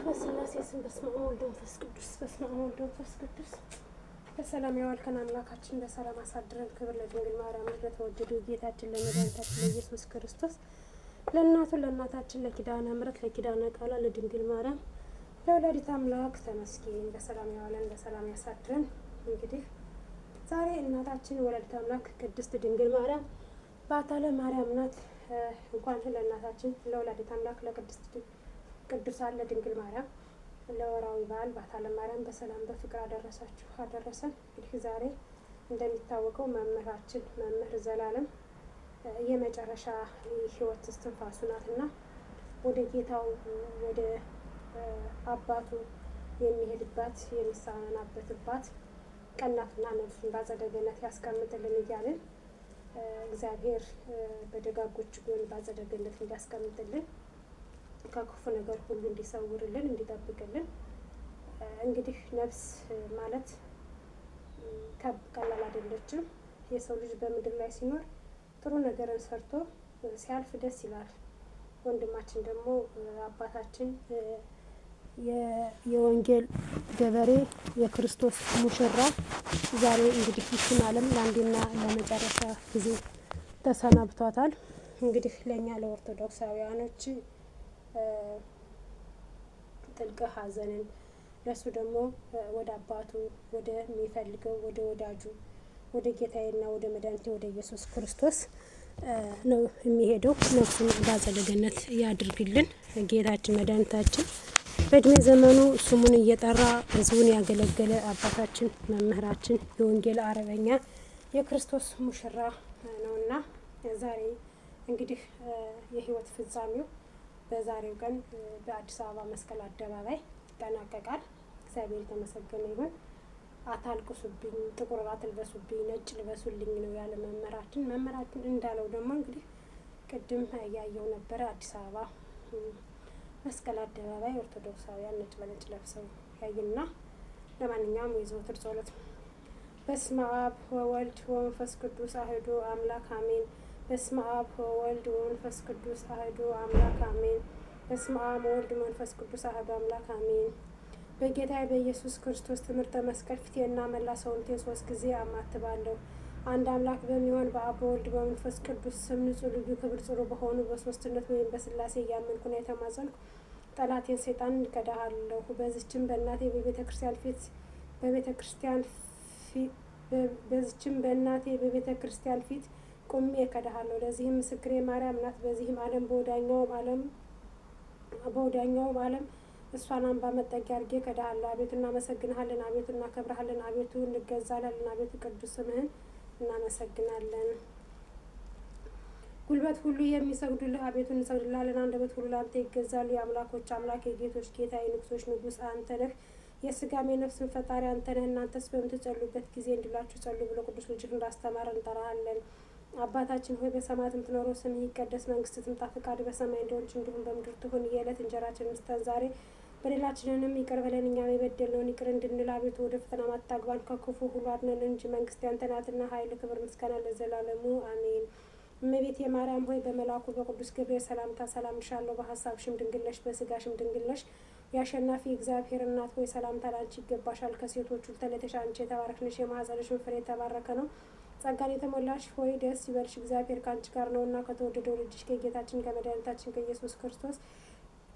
በስላሴ ስም በስመ አብ ወወልድ ወመንፈስ ቅዱስ በስመ አብ ወወልድ ወመንፈስ ቅዱስ በሰላም ያዋልከን አምላካችን በሰላም አሳድረን። ክብር ለድንግል ማርያም ለተወደዱ ጌታችን ለመድኃኒታችን ለኢየሱስ ክርስቶስ ለእናቱ ለእናታችን ለኪዳነ ምሕረት ለኪዳነ ቃሏ ለድንግል ማርያም ለወላዲተ አምላክ ተመስገን። በሰላም ያዋለን በሰላም ያሳድረን። እንግዲህ ዛሬ እናታችን ወላዲተ አምላክ ቅድስት ድንግል ማርያም ባታለ ማርያም ናት። እንኳን ለእናታችን ለወላዲተ አምላክ ለቅድስት ቅዱሳን ለድንግል ማርያም ለወራዊ በዓል ባታለ ማርያም በሰላም በፍቅር አደረሳችሁ አደረሰን። እንግዲህ ዛሬ እንደሚታወቀው መምህራችን መምህር ዘላለም የመጨረሻ ሕይወት እስትንፋሱ ናትና ወደ ጌታው ወደ አባቱ የሚሄድባት የሚሰናበትባት ቀናትና ነፍሱን በአጸደ ገነት ያስቀምጥልን እያልን እግዚአብሔር በደጋጎች ጎን በአጸደ ገነት እንዲያስቀምጥልን ከክፉ ነገር ሁሉ እንዲሰውርልን እንዲጠብቅልን። እንግዲህ ነፍስ ማለት ቀላል አይደለችም። የሰው ልጅ በምድር ላይ ሲኖር ጥሩ ነገርን ሰርቶ ሲያልፍ ደስ ይላል። ወንድማችን ደግሞ አባታችን የወንጌል ገበሬ የክርስቶስ ሙሽራ ዛሬ እንግዲህ ይህችን ዓለም ለአንዴና ለመጨረሻ ጊዜ ተሰናብቷታል። እንግዲህ ለእኛ ለኦርቶዶክሳውያኖች ጥልቅ ሐዘንን ለሱ ደግሞ ወደ አባቱ ወደ ሚፈልገው ወደ ወዳጁ ወደ ጌታዬና ወደ መድኃኒቴ ወደ ኢየሱስ ክርስቶስ ነው የሚሄደው። ነፍሱን በአጸደ ገነት ያድርግልን። ጌታችን መድኃኒታችን በእድሜ ዘመኑ ስሙን እየጠራ ሕዝቡን ያገለገለ አባታችን መምህራችን የወንጌል አርበኛ የክርስቶስ ሙሽራ ነውና ዛሬ እንግዲህ የሕይወት ፍጻሜው በዛሬው ቀን በአዲስ አበባ መስቀል አደባባይ ይጠናቀቃል። እግዚአብሔር የተመሰገነ ይሁን። አታልቅሱብኝ፣ ጥቁር አትልበሱብኝ፣ ነጭ ልበሱልኝ ነው ያለ መምህራችን። መምህራችን እንዳለው ደግሞ እንግዲህ ቅድም ያየው ነበረ አዲስ አበባ መስቀል አደባባይ ኦርቶዶክሳውያን ነጭ በነጭ ለብሰው ያይና። ለማንኛውም የዘወትር ጸሎት በስመ አብ ወወልድ ወመንፈስ ቅዱስ አሐዱ አምላክ አሜን። በስመ አብ ወወልድ ወመንፈስ ቅዱስ አሐዱ አምላክ አሜን። በስመ አብ ወወልድ ወመንፈስ ቅዱስ አሐዱ አምላክ አሜን። በጌታዬ በኢየሱስ ክርስቶስ ትምህርተ መስቀል ፊቴና መላ ሰውነቴን 3 ጊዜ አማትባለሁ። አንድ አምላክ በሚሆን በአብ በወልድ በመንፈስ ቅዱስ ስም ንጹሕ ልዩ ክብር ጽሩ በሆኑ በሶስትነት ወይም በስላሴ እያመንኩና የተማጸንኩ ጠላቴን ሰይጣን እንከዳሃለሁ። በዚችም በእናቴ በቤተ ክርስቲያን ፊት ቁሜ እከዳሃለሁ። ለዚህም ምስክሬ ማርያም ናት። በዚህም ዓለም በወዳኛውም ዓለም እሷን አምባ መጠጊያ አድርጌ እከዳሃለሁ። አቤቱ እናመሰግንሃለን፣ አቤቱ እናከብረሃለን፣ አቤቱ እንገዛላለን፣ አቤቱ ቅዱስ ስምህን እናመሰግናለን። ጉልበት ሁሉ የሚሰግዱልህ አቤቱ እንሰግድልሃለን። አንደበት ሁሉ ለአንተ ይገዛሉ። የአምላኮች አምላክ የጌቶች ጌታ የንጉሶች ንጉሥ አንተ ነህ። የስጋም የነፍስን ፈጣሪ አንተ ነህ። እናንተስ በምትጸሉበት ጊዜ እንዲላችሁ ጸሉ ብሎ ቅዱስ ልጅህ እንዳስተማረ እንጠራሃለን። አባታችን ሆይ በሰማያት የምትኖረው ስምህ ይቀደስ፣ መንግስትህ ትምጣ፣ ፈቃድህ በሰማይ እንደሆነች እንዲሁም በምድር ትሁን። የዕለት እንጀራችንን ስጠን ዛሬ፣ በደላችንንም ይቅር በለን እኛም የበደልነውን ይቅር እንድንል። አቤቱ ወደ ፈተና አታግባን ከክፉ ሁሉ አድነን እንጂ መንግስት ያንተ ናትና ኃይል፣ ክብር፣ ምስጋና ለዘላለሙ አሜን። እመቤቴ ማርያም ሆይ በመልአኩ በቅዱስ ገብርኤል ሰላምታ ሰላም እልሻለሁ። በሀሳብሽም ድንግል ነሽ፣ በስጋሽም ድንግል ነሽ። የአሸናፊ እግዚአብሔር እናት ሆይ ሰላምታ ላንቺ ይገባሻል። ከሴቶች ሁሉ ተለይተሽ አንቺ የተባረክሽ ነሽ፣ የማኅፀንሽም ፍሬ የተባረከ ነው። ጸጋን የተሞላሽ ሆይ ደስ ይበልሽ፣ እግዚአብሔር ከአንቺ ጋር ነውና ከተወደደው ልጅሽ ከጌታችን ከመድኃኒታችን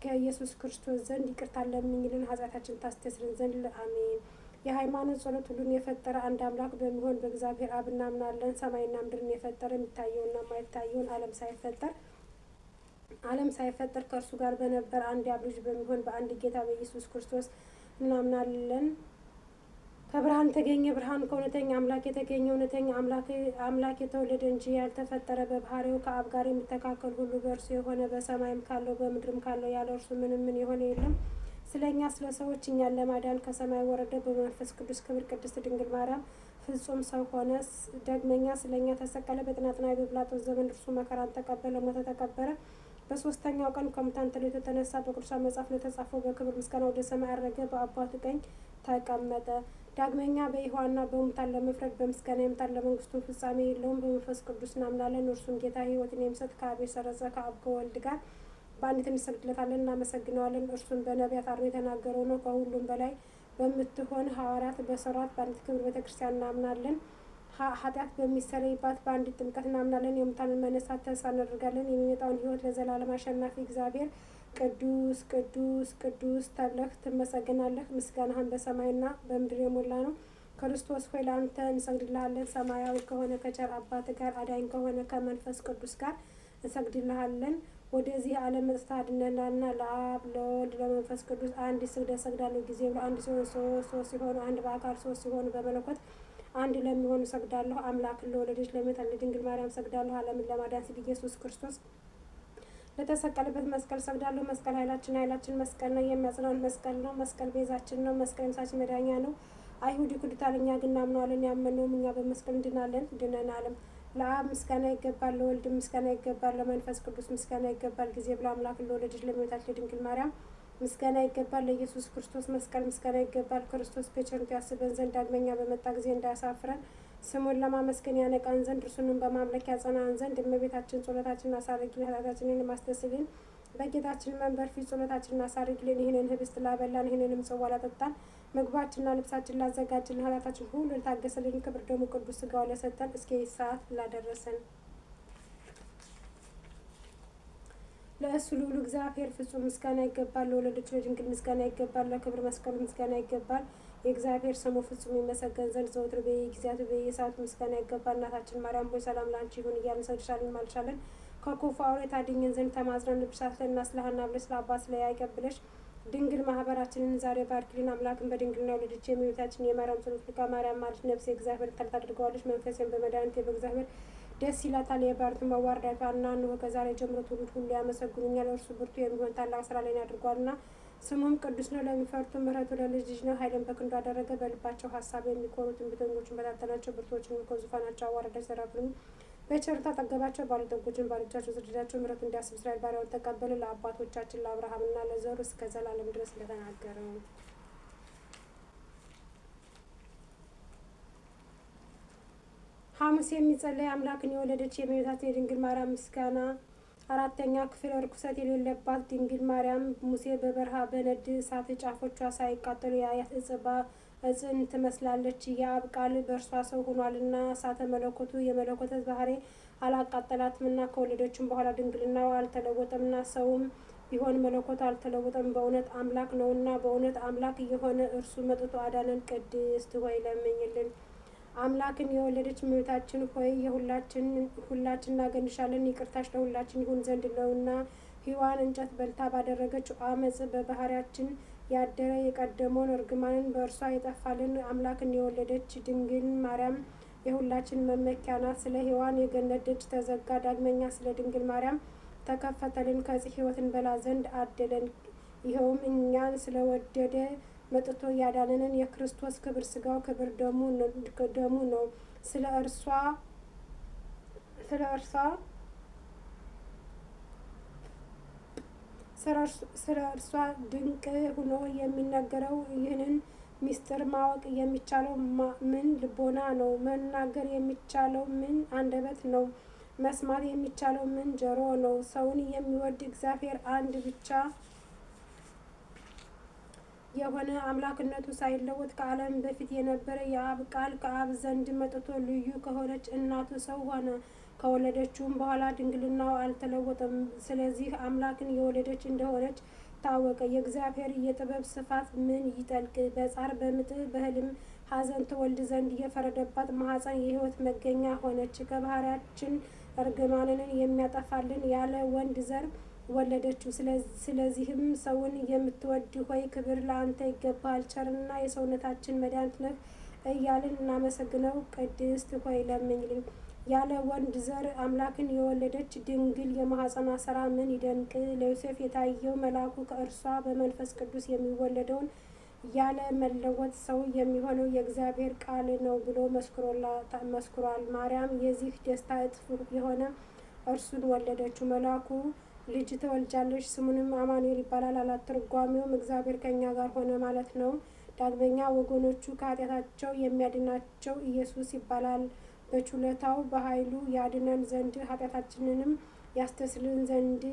ከኢየሱስ ክርስቶስ ዘንድ ይቅርታን ለምኝልን ኃጢአታችን ታስተስርን ዘንድ አሜን። የሃይማኖት ጸሎት ሁሉን የፈጠረ አንድ አምላክ በሚሆን በእግዚአብሔር አብ እናምናለን። ሰማይና ምድርን የፈጠረ የሚታየውና የማይታየውን ዓለም ሳይፈጠር ከእርሱ ጋር በነበረ አንድ የአብ ልጅ በሚሆን በአንድ ጌታ በኢየሱስ ክርስቶስ እናምናለን። ከብርሃን የተገኘ ብርሃን ከእውነተኛ አምላክ የተገኘ እውነተኛ አምላክ የተወለደ እንጂ ያልተፈጠረ በባህሪው ከአብ ጋር የሚተካከል ሁሉ በእርሱ የሆነ በሰማይም ካለው በምድርም ካለው ያለ እርሱ ምንም የሆነ የለም። ስለ እኛ ስለ ሰዎች እኛን ለማዳን ከሰማይ ወረደ። በመንፈስ ቅዱስ ክብር ቅድስት ድንግል ማርያም ፍጹም ሰው ሆነ። ዳግመኛ ስለ እኛ ተሰቀለ። በጥናትና በጲላጦስ ዘመን እርሱ መከራን ተቀበለ፣ ሞተ፣ ተቀበረ። በሶስተኛው ቀን ከሙታን ተለይቶ ተነሳ። በቅዱሳን መጽሐፍ ለተጻፈው በክብር ምስጋና ወደ ሰማይ አረገ፣ በአባቱ ቀኝ ተቀመጠ። ዳግመኛ በይሖዋና በሙታን ለመፍረድ በምስጋና ይመጣል። ለመንግስቱ ፍጻሜ የለውም። በመንፈስ ቅዱስ እናምናለን። እርሱም ጌታ ሕይወትን የሚሰጥ ከአብ የሰረጸ ከአብ ከወልድ ጋር በአንዲት እንሰግድለታለን፣ እናመሰግነዋለን። እርሱን በነቢያት አድሮ የተናገረው ነው። ከሁሉም በላይ በምትሆን ሐዋርያት በሰሯት በአንዲት ክብር ቤተክርስቲያን እናምናለን። ኃጢአት በሚሰረይባት በአንዲት ጥምቀት እናምናለን። የሙታንን መነሳት ተስፋ እናደርጋለን። የሚመጣውን ሕይወት ለዘላለም አሸናፊ እግዚአብሔር ቅዱስ ቅዱስ ቅዱስ ተብለህ ትመሰገናለህ። ምስጋናህን በሰማይና በምድር የሞላ ነው። ክርስቶስ ሆይ ለአንተ እንሰግድልሃለን። ሰማያዊ ከሆነ ከቸር አባት ጋር አዳኝ ከሆነ ከመንፈስ ቅዱስ ጋር እንሰግድልሃለን። ወደዚህ ዓለም መጥተህ አድነናልና ለአብ ለወልድ ለመንፈስ ቅዱስ አንድ ስግደት እሰግዳለሁ። ጊዜ ብሎ አንድ ሲሆን ሶስት ሲሆኑ አንድ በአካል ሶስት ሲሆኑ በመለኮት አንድ ለሚሆኑ እሰግዳለሁ። አምላክን ለወለደች ለእመቤታችን ድንግል ማርያም እሰግዳለሁ። ዓለምን ለማዳን ሲል ኢየሱስ ክርስቶስ ለተሰቀለበት መስቀል እሰግዳለሁ። መስቀል ኃይላችን መስቀል ነው። የሚያጽናን መስቀል ነው። መስቀል ቤዛችን ነው። መስቀል ነፍሳችን መዳኛ ነው። አይሁድ ይክዱታል፣ እኛ ግን እናምነዋለን። ያመነውም እኛ በመስቀል እንድናለን ድነናልም። ለአብ ምስጋና ይገባል፣ ለወልድ ምስጋና ይገባል፣ ለመንፈስ ቅዱስ ምስጋና ይገባል። ጊዜ ብሎ አምላክን ለወለደች ለእመቤታችን ለድንግል ማርያም ምስጋና ይገባል። ለኢየሱስ ክርስቶስ መስቀል ምስጋና ይገባል። ክርስቶስ በቸርነቱ ያስበን ዘንድ ዳግመኛ በመጣ ጊዜ እንዳያሳፍረን ስሙን ለማመስገን ያነቃን ዘንድ እርሱንም በማምለክ ያጸናን ዘንድ እመቤታችን ጸሎታችንን አሳርጊልን፣ ኃጢአታችንን ማስተስልን። በጌታችን መንበር ፊት ጸሎታችንን አሳርጊልን። ይህንን ህብስት ላበላን፣ ይህንንም ጽዋ ላጠጣን፣ ምግባችንና ልብሳችን ላዘጋጅልን፣ ኃጢአታችን ሁሉ ልታገሰልን፣ ክብር ደግሞ ቅዱስ ሥጋው ለሰጠን፣ እስከ ይህ ሰዓት ላደረሰን ለእሱ ልዑል እግዚአብሔር ፍጹም ምስጋና ይገባል። ለወለደች ለድንግል ምስጋና ይገባል። ለክብር መስቀሉ ምስጋና ይገባል። የእግዚአብሔር ስሙ ፍጹም ይመሰገን ዘንድ ዘወትር በየጊዜያቱ በየሰዓቱ ምስጋና ይገባል። እናታችን ማርያም ሆይ ሰላም ላንቺ ይሁን እያልን እንሰግድልሻለን እንማልድሻለን። ከክፉ አውሬ ታድኝን ዘንድ ተማጽነንብሻል። ስለ ሐና ብለሽ ስለ አባ ስለ ያዕቆብ ብለሽ ድንግል ማህበራችንን ዛሬ ባርኪልን። አምላክን በድንግልና የወለደች የእመቤታችን የማርያም ጸሎት ልካ ማርያም ማለት ነፍሴ እግዚአብሔር ታል ታደርገዋለች፣ መንፈሴን በመድኃኒቴ በእግዚአብሔር ደስ ይላታል። የባርቱ መዋረዳቷና እንሆ ከዛሬ ጀምሮ ትውልድ ሁሉ ያመሰግኑኛል። እርሱ ብርቱ የሚሆን ታላቅ ስራ ላይ ያድርጓልና ስሙም ቅዱስ ነው። ለሚፈሩት ምሕረቱ ለልጅ ልጅ ነው። ኃይልን በክንዱ አደረገ። በልባቸው ሀሳብ የሚኮሩ ትዕቢተኞችን በታተናቸው። ብርቱዎችን ከዙፋናቸው አዋረደች። ዘራፍንም በቸርነቱ አጠገባቸው። ባለጠጎችን ባልጃቸው ስደዳቸው። ምሕረቱ እንዲያስብ እስራኤል ባሪያውን ተቀበለ። ለአባቶቻችን ለአብርሃምና ለዘሩ እስከ ዘላለም ድረስ እንደተናገረው ሐሙስ የሚጸለይ አምላክን የወለደች የእመቤታችን የድንግል ማርያም ምስጋና። አራተኛ ክፍል ርኩሰት የሌለባት ድንግል ማርያም። ሙሴ በበረሃ በነድ እሳት ጫፎቿ ሳይቃጠሉ ያያት እጽን ትመስላለች። የአብ ቃል በእርሷ ሰው ሆኗልና እሳተ መለኮቱ የመለኮተት ባህሪ አላቃጠላትምና ከወለደችም በኋላ ድንግልናው አልተለወጠምና ሰውም ቢሆን መለኮቱ አልተለወጠም። በእውነት አምላክ ነውና በእውነት አምላክ እየሆነ እርሱ መጥቶ አዳነን። ቅድስት ሆይ ለምኝልን። አምላክን የወለደች እመቤታችን ሆይ ሁላችን እናገንሻለን። ይቅርታሽ ለሁላችን ይሁን ዘንድ ነውና ሔዋን እንጨት በልታ ባደረገችው አመፅ በባህሪያችን ያደረ የቀደመውን እርግማንን በእርሷ የጠፋልን አምላክን የወለደች ድንግል ማርያም የሁላችን መመኪያ ናት። ስለ ሔዋን የገነት ደጅ ተዘጋ፣ ዳግመኛ ስለ ድንግል ማርያም ተከፈተልን። ከዚህ ሕይወት እንበላ ዘንድ አደለን። ይኸውም እኛን ስለወደደ መጥቶ ያዳነንን የክርስቶስ ክብር ሥጋው ክብር ደሙ ነው። ስለ እርሷ ድንቅ ሆኖ የሚነገረው ይህንን ሚስጥር ማወቅ የሚቻለው ምን ልቦና ነው? መናገር የሚቻለው ምን አንደበት ነው? መስማት የሚቻለው ምን ጆሮ ነው? ሰውን የሚወድ እግዚአብሔር አንድ ብቻ የሆነ አምላክነቱ ሳይለወጥ ከዓለም በፊት የነበረ የአብ ቃል ከአብ ዘንድ መጥቶ ልዩ ከሆነች እናቱ ሰው ሆነ። ከወለደችውም በኋላ ድንግልናው አልተለወጠም። ስለዚህ አምላክን የወለደች እንደሆነች ታወቀ። የእግዚአብሔር የጥበብ ስፋት ምን ይጠልቅ! በጻር በምጥ በህልም ሐዘን ትወልድ ዘንድ የፈረደባት ማኅፀን የሕይወት መገኛ ሆነች። ከባህሪያችን እርግማንን የሚያጠፋልን ያለ ወንድ ዘር ወለደችው። ስለዚህም ሰውን የምትወድ ሆይ ክብር ለአንተ ይገባል፣ ቸርና የሰውነታችን መድኃኒት ነህ እያልን እናመሰግነው። ቅድስት ሆይ ለምኝልን። ያለ ወንድ ዘር አምላክን የወለደች ድንግል የማኅፀኗ ሥራ ምን ይደንቅ! ለዮሴፍ የታየው መልአኩ ከእርሷ በመንፈስ ቅዱስ የሚወለደውን ያለ መለወጥ ሰው የሚሆነው የእግዚአብሔር ቃል ነው ብሎ መስክሯል። ማርያም የዚህ ደስታ እጥፍ የሆነ እርሱን ወለደችው። መልአኩ ልጅ ትወልጃለሽ፣ ስሙንም አማኑኤል ይባላል አላት። ትርጓሜውም እግዚአብሔር ከእኛ ጋር ሆነ ማለት ነው። ዳግመኛ ወገኖቹ ከኃጢአታቸው የሚያድናቸው ኢየሱስ ይባላል። በችሎታው በኃይሉ ያድነን ዘንድ ኃጢአታችንንም ያስተስልን ዘንድ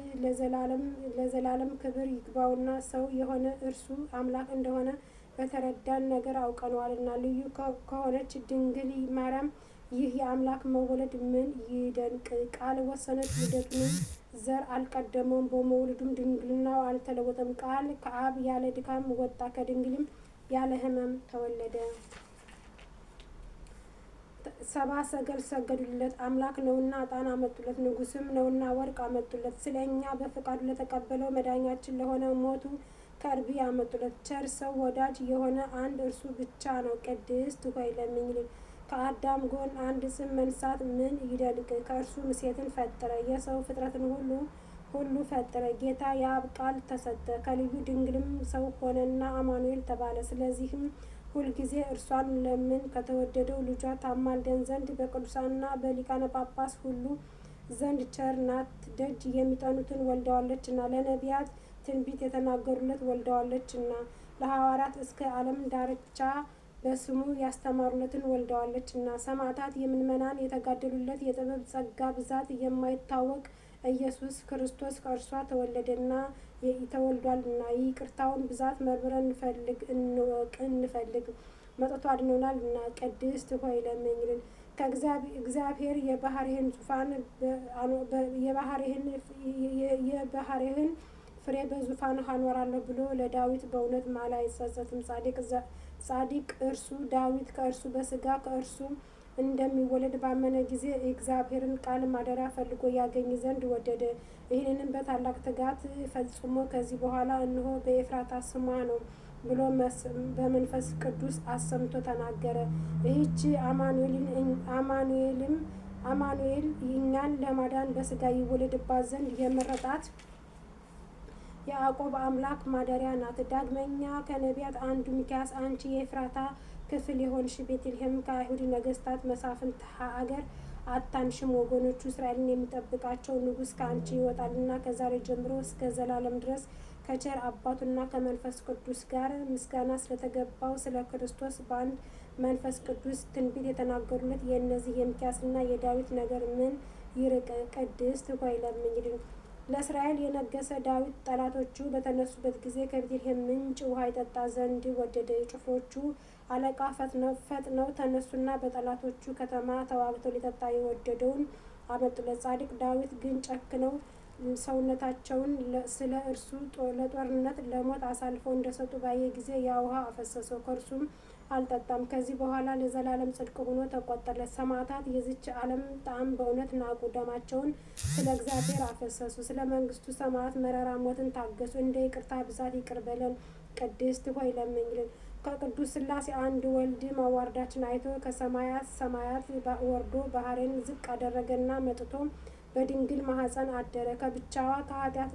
ለዘላለም ክብር ይግባውና ሰው የሆነ እርሱ አምላክ እንደሆነ በተረዳን ነገር አውቀነዋልና። ልዩ ከሆነች ድንግል ማርያም ይህ የአምላክ መወለድ ምን ይደንቅ! ቃል ወሰነች፣ ልደቱንም ዘር አልቀደመውም፣ በመውለዱም ድንግልናው አልተለወጠም። ቃል ከአብ ያለ ድካም ወጣ፣ ከድንግልም ያለ ሕመም ተወለደ። ሰብአ ሰገል ሰገዱለት፣ አምላክ ነውና ዕጣን አመጡለት፣ ንጉሥም ነውና ወርቅ አመጡለት። ስለ እኛ በፈቃዱ ለተቀበለው መዳኛችን ለሆነ ሞቱ ከርቤ አመጡለት። ቸር ሰው ወዳጅ የሆነ አንድ እርሱ ብቻ ነው። ቅድስት ሆይ ለምኝልን። ከአዳም ጎን አንድ ጽም መንሳት ምን ይደንቅ! ከእርሱ ሴትን ፈጠረ፣ የሰው ፍጥረትን ሁሉ ፈጠረ። ጌታ የአብ ቃል ተሰጠ፣ ከልዩ ድንግልም ሰው ሆነና አማኑኤል ተባለ። ስለዚህም ሁልጊዜ እርሷን ለምን ከተወደደው ልጇ ታማልደን ዘንድ በቅዱሳንና በሊቃነ ጳጳስ ሁሉ ዘንድ ቸር ናት። ደጅ የሚጠኑትን ወልደዋለችና፣ ለነቢያት ትንቢት የተናገሩለት ወልደዋለችና፣ ለሐዋርያት እስከ ዓለም ዳርቻ በስሙ ያስተማሩለትን ወልደዋለችና፣ ሰማዕታት የምእመናን የተጋደሉለት የጥበብ ጸጋ ብዛት የማይታወቅ ኢየሱስ ክርስቶስ ከእርሷ ተወለደና ተወልዷልና፣ ይቅርታውን ብዛት መርምረን እንፈልግ መጥቶ አድኖናልና። ቅድስት ሆይ ለምኝልን። ከእግዚአብሔር የባህርይህን ፍሬ በዙፋንህ አኖራለሁ ብሎ ለዳዊት በእውነት ማለ አይጸጸትም። ጻድቅ እርሱ ዳዊት ከእርሱ በሥጋ ከእርሱ እንደሚወለድ ባመነ ጊዜ የእግዚአብሔርን ቃል ማደሪያ ፈልጎ ያገኝ ዘንድ ወደደ። ይህንንም በታላቅ ትጋት ፈጽሞ ከዚህ በኋላ እነሆ በኤፍራታ ስሟ ነው ብሎ በመንፈስ ቅዱስ አሰምቶ ተናገረ። ይህች አማኑኤል እኛን ለማዳን በሥጋ ይወለድባት ዘንድ የመረጣት የያዕቆብ አምላክ ማደሪያ ናት። ዳግመኛ ከነቢያት አንዱ ሚክያስ አንቺ የኤፍራታ ክፍል የሆንሽ ቤተልሔም ከአይሁድ ነገሥታት መሳፍንት አገር አታንሽም፣ ወገኖቹ እስራኤልን የሚጠብቃቸው ንጉሥ ከአንቺ ይወጣልና ከዛሬ ጀምሮ እስከ ዘላለም ድረስ ከቸር አባቱና ከመንፈስ ቅዱስ ጋር ምስጋና ስለተገባው ስለ ክርስቶስ በአንድ መንፈስ ቅዱስ ትንቢት የተናገሩለት የእነዚህ የሚክያስና የዳዊት ነገር ምን ይርቅ! ቅድስት ሆይ ለምኝልን። ለእስራኤል የነገሰ ዳዊት ጠላቶቹ በተነሱበት ጊዜ ከቤተልሔም ምንጭ ውሃ ይጠጣ ዘንድ ወደደ። የጭፍሮቹ አለቃ ፈጥነው ተነሱና በጠላቶቹ ከተማ ተዋግተው ሊጠጣ የወደደውን አመጡለት። ጻድቅ ዳዊት ግን ጨክነው ሰውነታቸውን ስለ እርሱ ለጦርነት ለሞት አሳልፈው እንደሰጡ ባየ ጊዜ ያ ውሃ አፈሰሰው፣ ከእርሱም አልጠጣም። ከዚህ በኋላ ለዘላለም ጽድቅ ሆኖ ተቆጠረለት። ሰማዕታት የዚች ዓለም ጣዕም በእውነት ናቁ፣ ደማቸውን ስለ እግዚአብሔር አፈሰሱ። ስለ መንግስቱ ሰማዕት መራራ ሞትን ታገሱ። እንደ ይቅርታ ብዛት ይቅር በለን። ቅድስት ሆይ ለምኝልን። ከቅዱስ ሥላሴ አንድ ወልድ መዋረዳችን አይቶ ከሰማያት ሰማያት ወርዶ ባህሬን ዝቅ አደረገና መጥቶ በድንግል ማኅፀን አደረ። ከብቻዋ ከኃጢአት